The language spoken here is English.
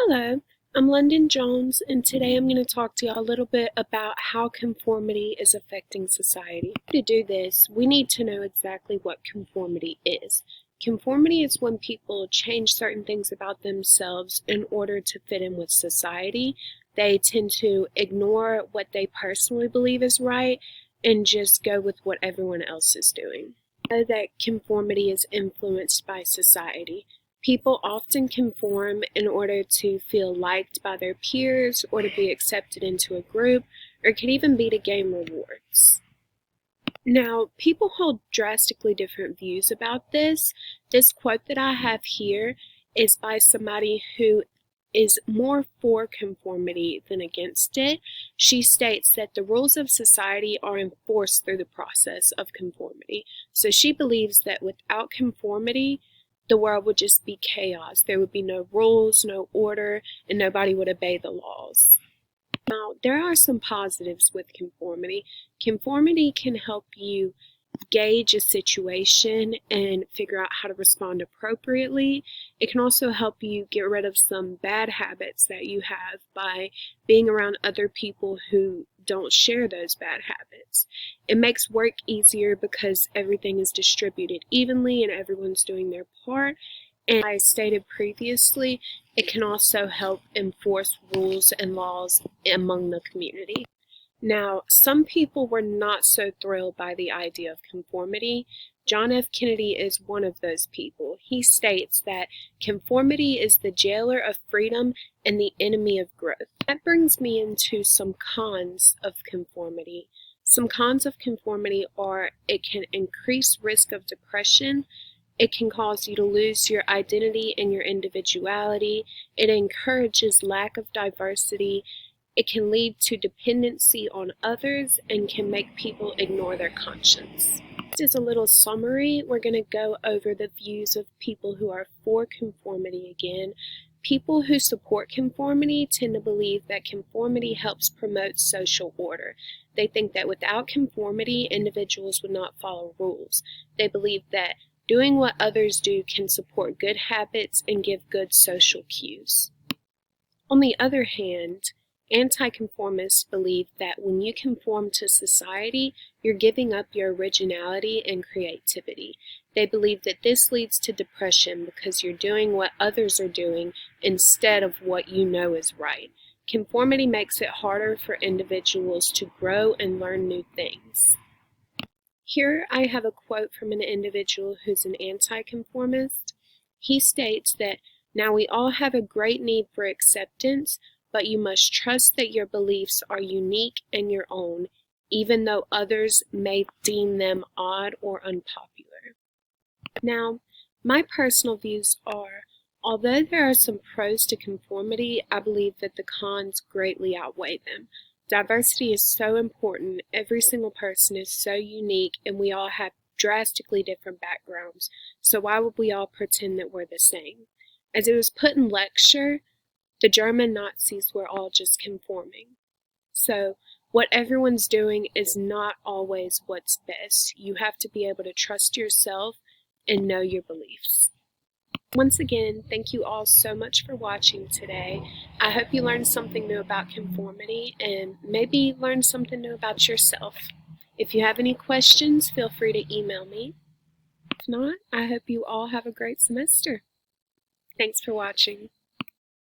Hello, I'm London Jones, and today I'm going to talk to you a little bit about how conformity is affecting society. To do this, we need to know exactly what conformity is. Conformity is when people change certain things about themselves in order to fit in with society. They tend to ignore what they personally believe is right and just go with what everyone else is doing. We know that conformity is influenced by society. People often conform in order to feel liked by their peers or to be accepted into a group, or it could even be to gain rewards. Now, people hold drastically different views about this. This quote that I have here is by somebody who is more for conformity than against it. She states that the rules of society are enforced through the process of conformity. So she believes that without conformity, the world would just be chaos. There would be no rules, no order, and nobody would obey the laws. Now, there are some positives with conformity. Conformity can help you gauge a situation and figure out how to respond appropriately. It can also help you get rid of some bad habits that you have by being around other people who don't share those bad habits. It makes work easier because everything is distributed evenly and everyone's doing their part. And as I stated previously, it can also help enforce rules and laws among the community. Now, some people were not so thrilled by the idea of conformity. John F. Kennedy is one of those people. He states that conformity is the jailer of freedom and the enemy of growth. That brings me into some cons of conformity. Some cons of conformity are it can increase risk of depression. It can cause you to lose your identity and your individuality. It encourages lack of diversity. It can lead to dependency on others and can make people ignore their conscience. This is a little summary. We're going to go over the views of people who are for conformity again. People who support conformity tend to believe that conformity helps promote social order. They think that without conformity, individuals would not follow rules. They believe that doing what others do can support good habits and give good social cues. On the other hand, anti-conformists believe that when you conform to society, you're giving up your originality and creativity. They believe that this leads to depression because you're doing what others are doing instead of what you know is right. Conformity makes it harder for individuals to grow and learn new things. Here I have a quote from an individual who's an anti-conformist. He states that, "Now we all have a great need for acceptance, but you must trust that your beliefs are unique and your own, even though others may deem them odd or unpopular." Now, my personal views are, although there are some pros to conformity, I believe that the cons greatly outweigh them. Diversity is so important. Every single person is so unique, and we all have drastically different backgrounds. So why would we all pretend that we're the same? As it was put in lecture, the German Nazis were all just conforming. So what everyone's doing is not always what's best. You have to be able to trust yourself and know your beliefs. Once again, thank you all so much for watching today. I hope you learned something new about conformity and maybe learned something new about yourself. If you have any questions, feel free to email me. If not, I hope you all have a great semester. Thanks for watching.